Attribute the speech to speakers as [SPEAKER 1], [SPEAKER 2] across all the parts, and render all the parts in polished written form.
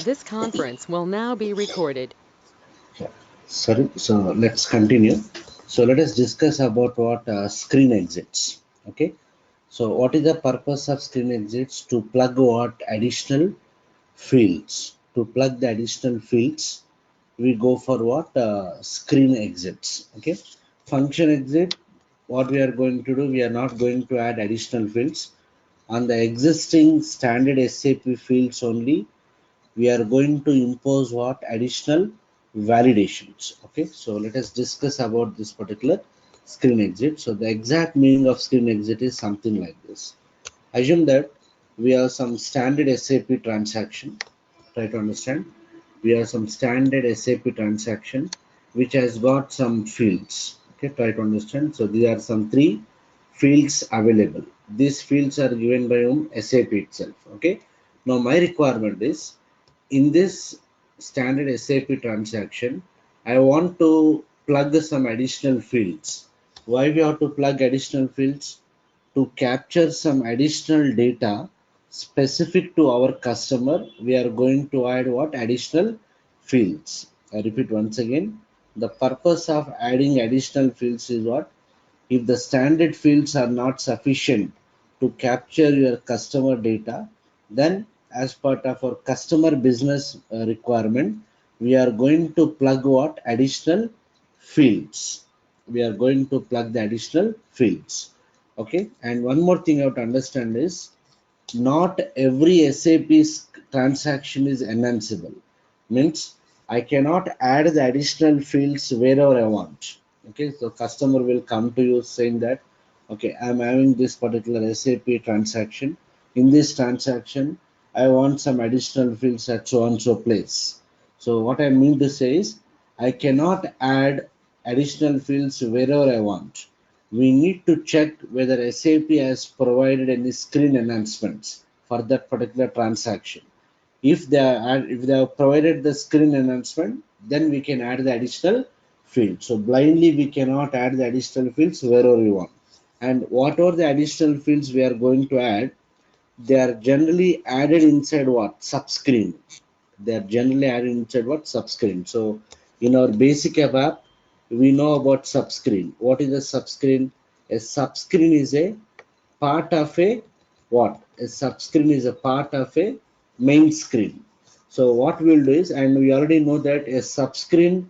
[SPEAKER 1] This conference will now be recorded.
[SPEAKER 2] Yeah. Sorry, so let's continue. So let us discuss about what screen exits. Okay, so what is the purpose of screen exits? To plug what additional fields. To plug the additional fields, we go for what screen exits. Okay, function exit. What we are going to do? We are not going to add additional fields on the existing standard SAP fields only. We are going to impose what additional validations. Okay, so let us discuss about this particular screen exit. So the exact meaning of screen exit is something like this. Assume that we have some standard SAP transaction. Try to understand. We have some standard SAP transaction which has got some fields. Okay, try to understand. So there are some three fields available. These fields are given by whom? SAP itself. Okay, now my requirement is, in this standard SAP transaction, I want to plug some additional fields. Why we have to plug additional fields? To capture some additional data specific to our customer. We are going to add what additional fields. I repeat once again. The purpose of adding additional fields is what? If the standard fields are not sufficient to capture your customer data, then as part of our customer business requirement, we are going to plug what additional fields. We are going to plug the additional fields. Okay, and one more thing you have to understand is, not every SAP transaction is enhanceable. Means I cannot add the additional fields wherever I want. Okay, so customer will come to you saying that, okay, I'm having this particular SAP transaction. In this transaction, I want some additional fields at so and so place. So what I mean to say is, I cannot add additional fields wherever I want. We need to check whether SAP has provided any screen enhancements for that particular transaction. If they have provided the screen enhancement, then we can add the additional field. So blindly we cannot add the additional fields wherever we want. And whatever the additional fields we are going to add, they are generally added inside what? Subscreen. They are generally added inside what? Subscreen. So in our basic ABAP, we know about subscreen. What is a subscreen? A subscreen is a part of a what? A subscreen is a part of a main screen. So what we'll do is, and we already know that a subscreen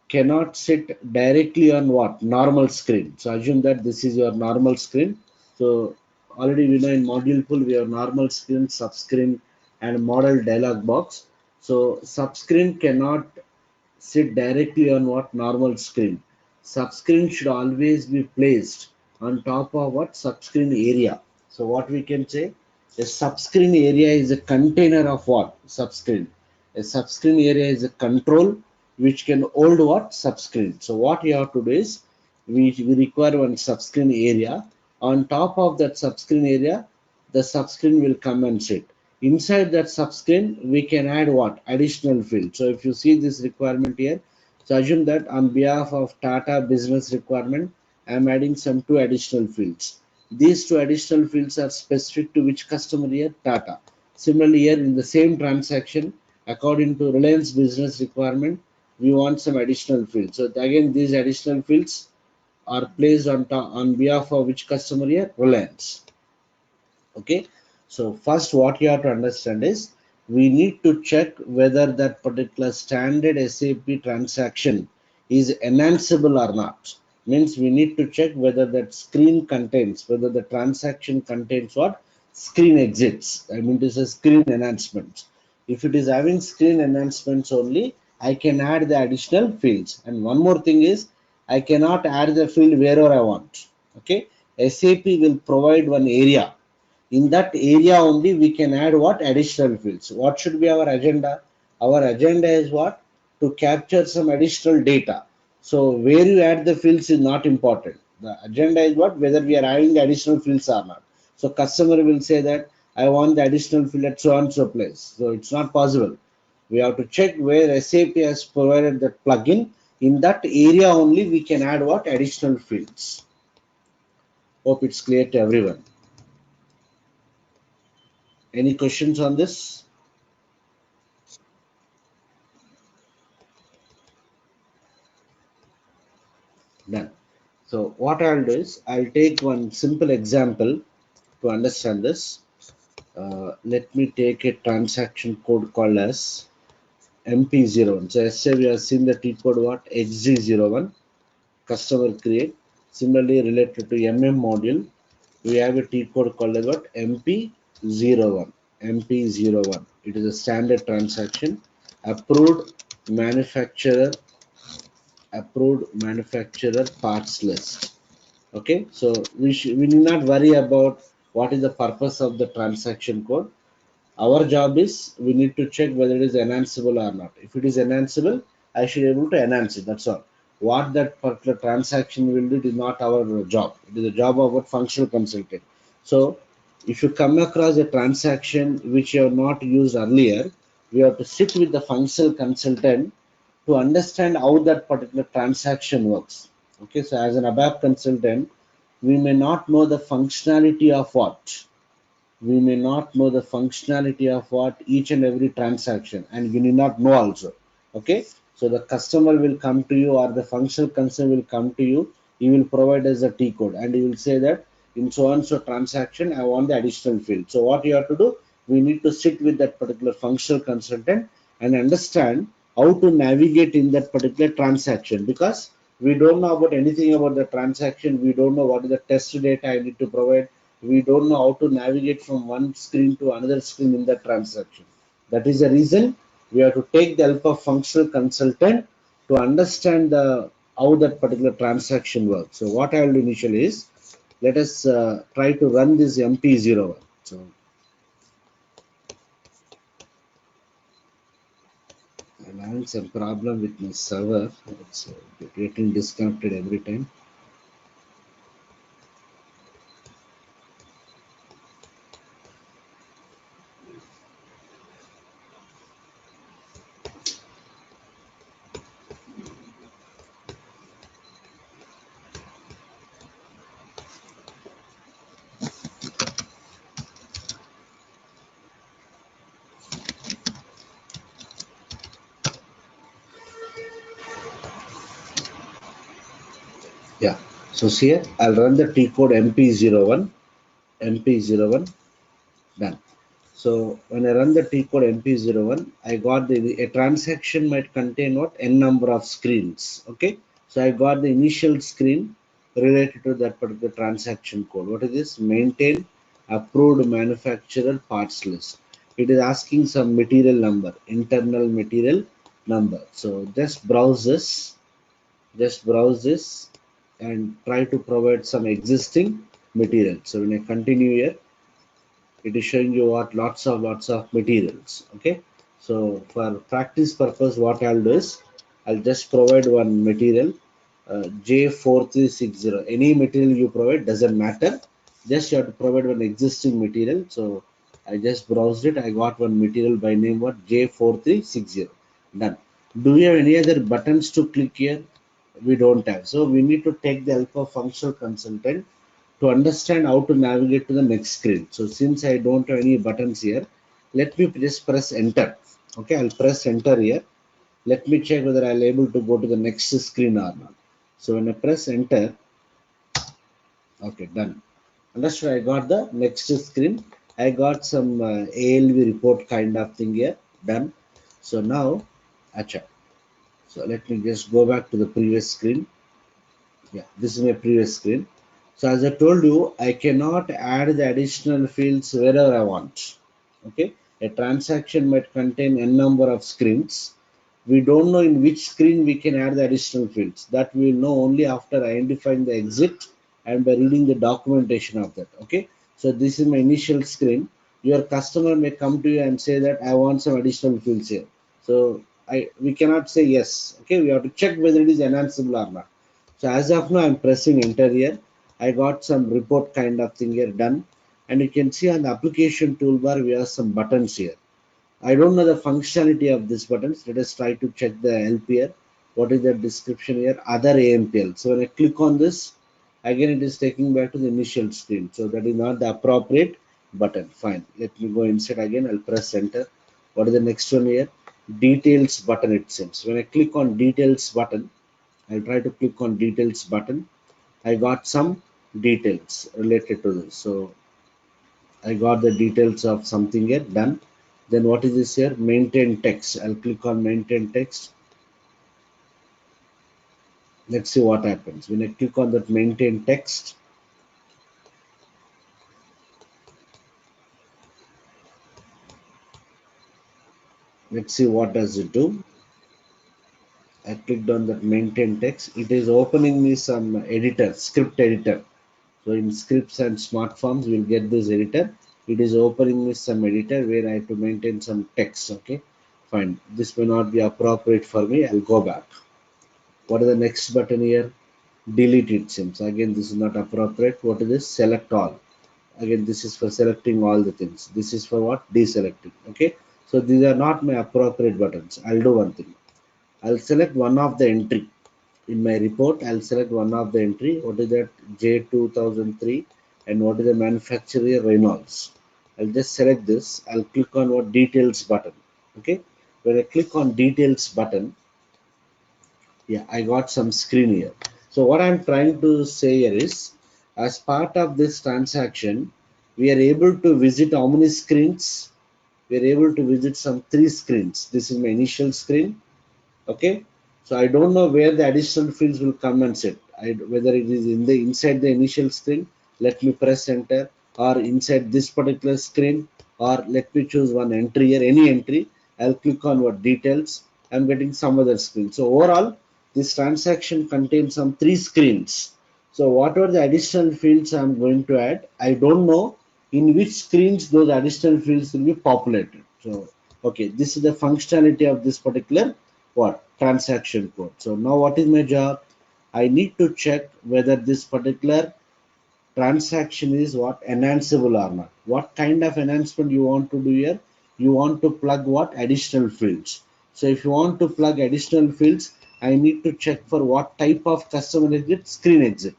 [SPEAKER 2] cannot sit directly on what? Normal screen. So assume that this is your normal screen. So already we know in module pool we have normal screen, subscreen, and model dialog box. So subscreen cannot sit directly on what? Normal screen. Subscreen should always be placed on top of what? Subscreen area. So what we can say, a subscreen area is a container of what? Subscreen. A subscreen area is a control which can hold what? Subscreen. So what you have to do is, we require one subscreen area. On top of that subscreen area, the subscreen will come and sit. Inside that subscreen, we can add what? Additional field. So if you see this requirement here, so assume that on behalf of Tata business requirement, I am adding some two additional fields. These two additional fields are specific to which customer here? Tata. Similarly, here in the same transaction, according to Reliance business requirement, we want some additional fields. So again, these additional fields are placed on behalf of which customer here? Reliance. Okay, so first what you have to understand is, we need to check whether that particular standard SAP transaction is enhanceable or not. Means we need to check whether that screen contains, whether the transaction contains what? Screen exits. I mean to say screen enhancements. If it is having screen enhancements only, I can add the additional fields. And one more thing is, I cannot add the field wherever I want. Okay, SAP will provide one area. In that area only we can add what? Additional fields. What should be our agenda? Our agenda is what? To capture some additional data. So where you add the fields is not important. The agenda is what? Whether we are adding the additional fields or not. So customer will say that I want the additional field at so and so place. So it's not possible. We have to check where SAP has provided that plugin. In that area only we can add what? Additional fields. Hope it's clear to everyone. Any questions on this? Done. So what I'll do is I'll take one simple example to understand this. Let me take a transaction code called as MP01. So yesterday we have seen the T code what XG01 customer create. Similarly related to MM module, we have a T code called as what MP01. MP01. It is a standard transaction approved manufacturer parts list. Okay, so we need not worry about what is the purpose of the transaction code. Our job is we need to check whether it is enhanceable or not. If it is enhanceable, I should be able to enhance it. That's all. What that particular transaction will do, it is not our job. It is the job of a functional consultant. So if you come across a transaction which you have not used earlier, we have to sit with the functional consultant to understand how that particular transaction works. Okay, so as an ABAP consultant, we may not know the functionality of what we may not know the functionality of what each and every transaction, and we need not know also. Okay, so the customer will come to you or the functional concern will come to you. He will provide us a T code and he will say that in so and so transaction I want the additional field. So what you have to do, we need to sit with that particular functional consultant and understand how to navigate in that particular transaction, because we don't know about anything about the transaction. We don't know what is the test data I need to provide. We don't know how to navigate from one screen to another screen in the transaction. That is the reason we have to take the help of functional consultant to understand the how that particular transaction works. So what I will do initially is, let us try to run this MP01. So I'm having some problem with my server. It's getting disconnected every time. Yeah. So here I'll run the T code MP01. MP01 done. So when I run the T code MP01, I got a transaction might contain what n number of screens. Okay, so I got the initial screen related to that particular transaction code. What is this? Maintain approved manufacturer parts list. It is asking some material number, internal material number. So just browse this and try to provide some existing material. So when I continue here, it is showing you what lots of materials. Okay, so for practice purpose, what I'll do is I'll just provide one material, J4360. Any material you provide doesn't matter, just you have to provide one existing material. So I just browsed it, I got one material by name what J4360. Done. Do we have any other buttons to click here? We don't have, so we need to take the help of functional consultant to understand how to navigate to the next screen. So since I don't have any buttons here, let me just press enter. Okay, I'll press enter here. Let me check whether I'll able to go to the next screen or not. So when I press enter, okay, done. Understood, I got the next screen. I got some ALV report kind of thing here, done. So now, acha. So let me just go back to the previous screen. Yeah, this is my previous screen. So as I told you, I cannot add the additional fields wherever I want. Okay, a transaction might contain n number of screens. We don't know in which screen we can add the additional fields. That we will know only after identifying the exit and by reading the documentation of that. Okay, so this is my initial screen. Your customer may come to you and say that I want some additional fields here. So we cannot say yes. Okay, we have to check whether it is enhanceable or not. So as of now, I'm pressing enter here. I got some report kind of thing here done. And you can see on the application toolbar, we have some buttons here. I don't know the functionality of these buttons. Let us try to check the help here. What is the description here? Other AMPL. So when I click on this, again it is taking back to the initial screen. So that is not the appropriate button. Fine. Let me go inside again. I'll press enter. What is the next one here? Details button, it seems. When I click on details button, I'll try to click on details button. I got some details related to this. So I got the details of something here, done. Then what is this here? Maintain text. I'll click on maintain text. Let's see what happens. When I click on that maintain text, let's see what does it do. I clicked on that maintain text. It is opening me some editor, script editor. So in scripts and smart forms, we'll get this editor. It is opening me some editor where I have to maintain some text. Okay, fine. This may not be appropriate for me. I'll go back. What is the next button here? Delete it seems. Again, this is not appropriate. What is this? Select all. Again, this is for selecting all the things. This is for what? Deselecting. Okay. So these are not my appropriate buttons. I'll do one thing. I'll select one of the entry. In my report, I'll select one of the entry. What is that? J2003 and what is the manufacturer Reynolds. I'll just select this. I'll click on what details button. Okay. When I click on details button, yeah, I got some screen here. So what I'm trying to say here is, as part of this transaction, we are able to visit how many screens? We are able to visit some 3 screens. This is my initial screen. Okay, so I don't know where the additional fields will come and sit. Whether it is in the inside the initial screen, let me press enter, or inside this particular screen, or let me choose one entry here, any entry. I'll click on what details. I'm getting some other screen. So overall, this transaction contains some 3 screens. So what are the additional fields I'm going to add? I don't know in which screens those additional fields will be populated. So okay, this is the functionality of this particular what transaction code. So now what is my job? I need to check whether this particular transaction is what enhanceable or not. What kind of enhancement you want to do here? You want to plug what additional fields. So if you want to plug additional fields, I need to check for what type of customer exit, screen exit.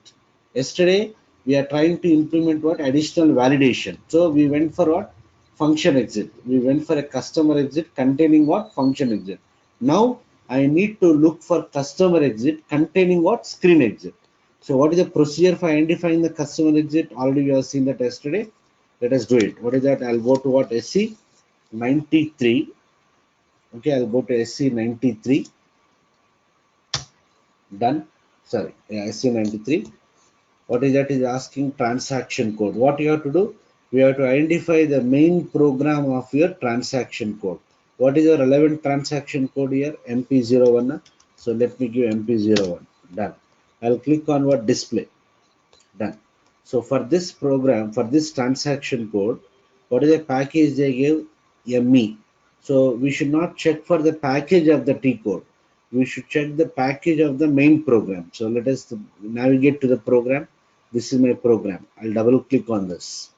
[SPEAKER 2] Yesterday we are trying to implement what additional validation. So we went for what function exit. We went for a customer exit containing what function exit. Now I need to look for customer exit containing what screen exit. So what is the procedure for identifying the customer exit? Already we have seen that yesterday. Let us do it. What is that? I'll go to what SC 93. Okay, I'll go to SC 93. Done. Sorry, yeah, SC 93. What is that? Is asking transaction code. What you have to do? We have to identify the main program of your transaction code. What is the relevant transaction code here? MP01. So let me give MP01. Done. I'll click on what display. Done. So for this program, for this transaction code, what is the package they give? ME. So we should not check for the package of the T code. We should check the package of the main program. So let us navigate to the program. This is my program. I'll double click on this.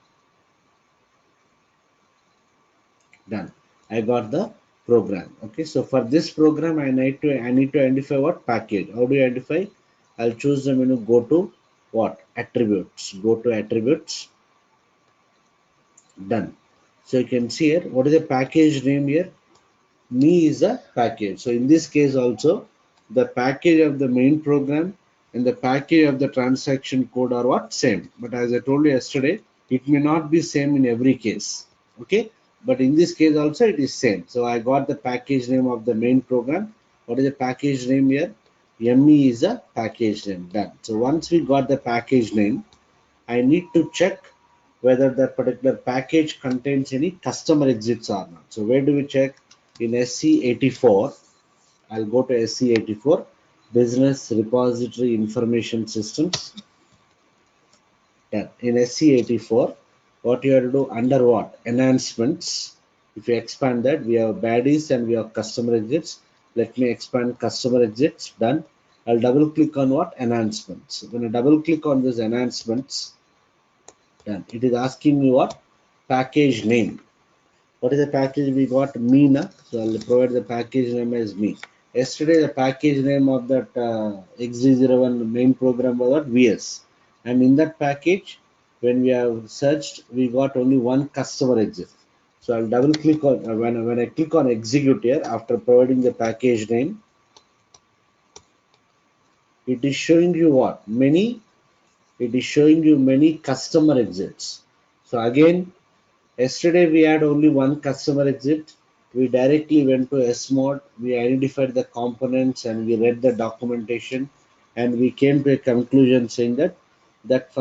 [SPEAKER 2] Done. I got the program. Okay. So for this program, I need to identify what package. How do you identify? I'll choose the menu. Go to what attributes. Go to attributes. Done. So you can see here what is the package name here. Me is a package. So in this case also the package of the main program and the package of the transaction code are what same. But as I told you yesterday, it may not be same in every case. Okay. But in this case also it is same. So I got the package name of the main program. What is the package name here? ME is a package name. Done. So once we got the package name, I need to check whether that particular package contains any customer exits or not. So where do we check? In SC84, I'll go to SC84, Business Repository Information Systems. In SC84, what you have to do under what? Enhancements. If you expand that, we have baddies and we have customer exits. Let me expand customer exits. Done. I'll double click on what? Enhancements. When I double click on this enhancements, done. It is asking me what? Package name. What is the package we got? Meena. So I'll provide the package name as me. Yesterday the package name of that XD01 main program was what? VS. And in that package, when we have searched, we got only one customer exit. So I'll double click on when I click on execute here after providing the package name. It is showing you what? It is showing you many customer exits. So again, yesterday we had only one customer exit. We directly went to S mode. We identified the components and we read the documentation, and we came to a conclusion saying that that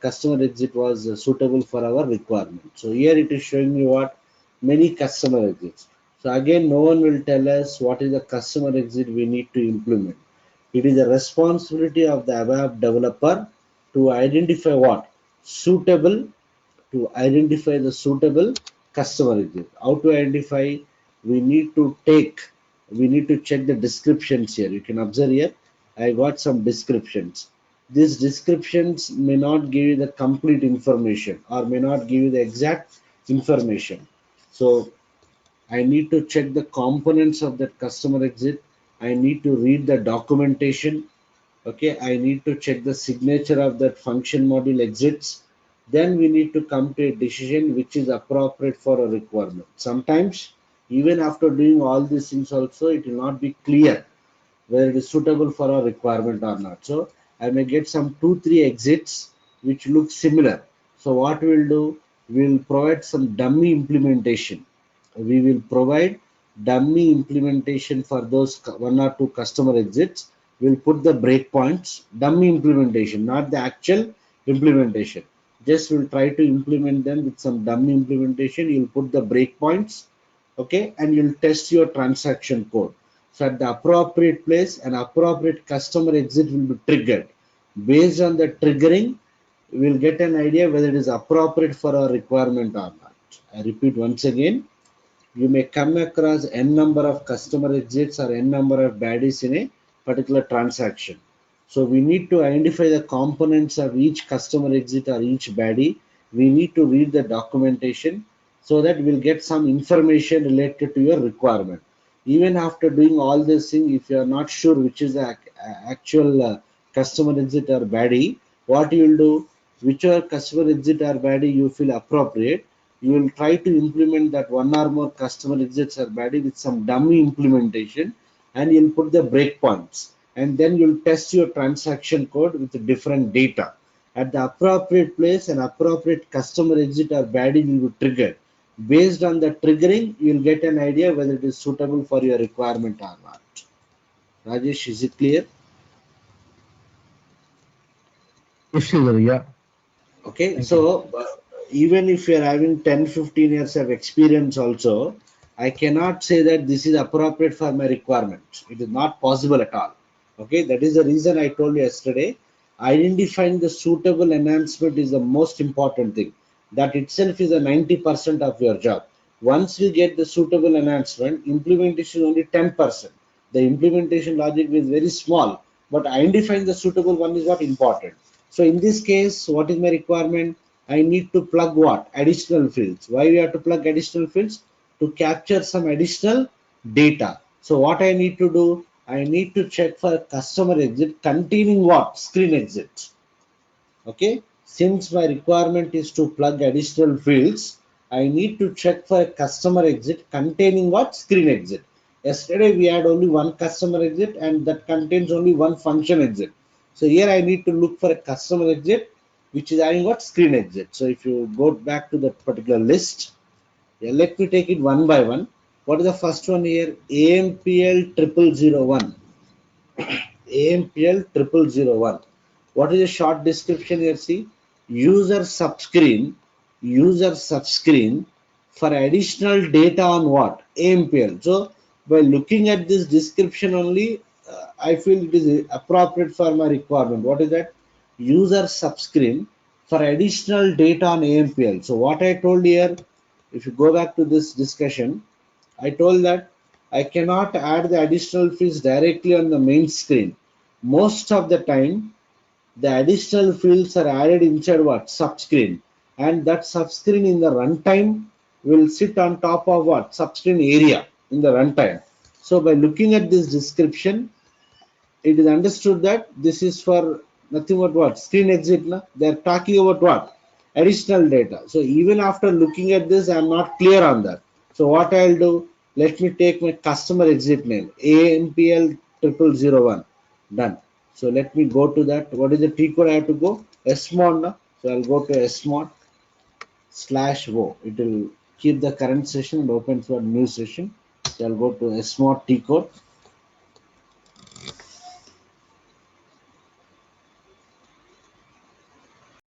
[SPEAKER 2] customer exit was suitable for our requirement. So here it is showing you what? Many customer exits. So again, no one will tell us what is the customer exit we need to implement. It is the responsibility of the ABAP developer to identify what? Suitable, to identify the suitable customer exit. How to identify? We need to take, we need to check the descriptions here. You can observe here, I got some descriptions. These descriptions may not give you the complete information or may not give you the exact information. So I need to check the components of that customer exit. I need to read the documentation. Okay, I need to check the signature of that function module exits. Then we need to come to a decision which is appropriate for a requirement. Sometimes, even after doing all these things also, it will not be clear whether it is suitable for our requirement or not. So I may get some 2 3 exits which look similar. So what we'll do, we'll provide some dummy implementation. We will provide dummy implementation for those one or two customer exits. We'll put the breakpoints, dummy implementation, not the actual implementation. Just we'll try to implement them with some dummy implementation. You'll put the breakpoints, okay, and you'll test your transaction code. So at the appropriate place, an appropriate customer exit will be triggered. Based on the triggering, we'll get an idea whether it is appropriate for our requirement or not. I repeat once again, you may come across n number of customer exits or n number of baddies in a particular transaction. So we need to identify the components of each customer exit or each baddie. We need to read the documentation so that we'll get some information related to your requirement. Even after doing all this thing, if you are not sure which is the actual customer exit or baddie, what you will do, whichever customer exit or baddie you feel appropriate, you will try to implement that one or more customer exits or baddie with some dummy implementation, and you'll put the breakpoints, and then you'll test your transaction code with different data. At the appropriate place, an appropriate customer exit or baddie will be triggered. Based on the triggering, you'll get an idea whether it is suitable for your requirement or not. Rajesh, is it clear?
[SPEAKER 3] Yes, Sridhar, yeah.
[SPEAKER 2] Okay,
[SPEAKER 3] Thank you.
[SPEAKER 2] so even if you're having 10 15 years of experience also, I cannot say that this is appropriate for my requirements. It is not possible at all. Okay, that is the reason I told you yesterday, identifying the suitable enhancement is the most important thing. That itself is a 90% of your job. Once you get the suitable enhancement, implementation is only 10%. The implementation logic is very small, but identifying the suitable one is what important. So in this case, what is my requirement? I need to plug what? Additional fields. Why we have to plug additional fields? To capture some additional data. So what I need to do? I need to check for customer exit containing what? Screen exit. Okay. Since my requirement is to plug additional fields, I need to check for a customer exit containing what? Screen exit. Yesterday we had only one customer exit and that contains only one function exit. So here I need to look for a customer exit which is having what? Screen exit. So if you go back to that particular list, yeah, let me take it one by one. What is the first one here? AMPL 0001. AMPL 0001. What is the short description here? See, user subscreen, user subscreen for additional data on what? AMPL. So by looking at this description only, I feel it is appropriate for my requirement. What is that? User subscreen for additional data on AMPL. So what I told here, if you go back to this discussion, I told that I cannot add the additional fields directly on the main screen. Most of the time, the additional fields are added inside what? Subscreen. And that subscreen in the runtime will sit on top of what? Subscreen area in the runtime. So by looking at this description, it is understood that this is for nothing but what? Screen exit. Na? They are talking about what? Additional data. So even after looking at this, I am not clear on that. So what I'll do, let me take my customer exit name, AMPL 0001. Done. So let me go to that. What is the T code I have to go? smod now. So I'll go to smod /o. It will keep the current session and open for new session. So I'll go to smod T code.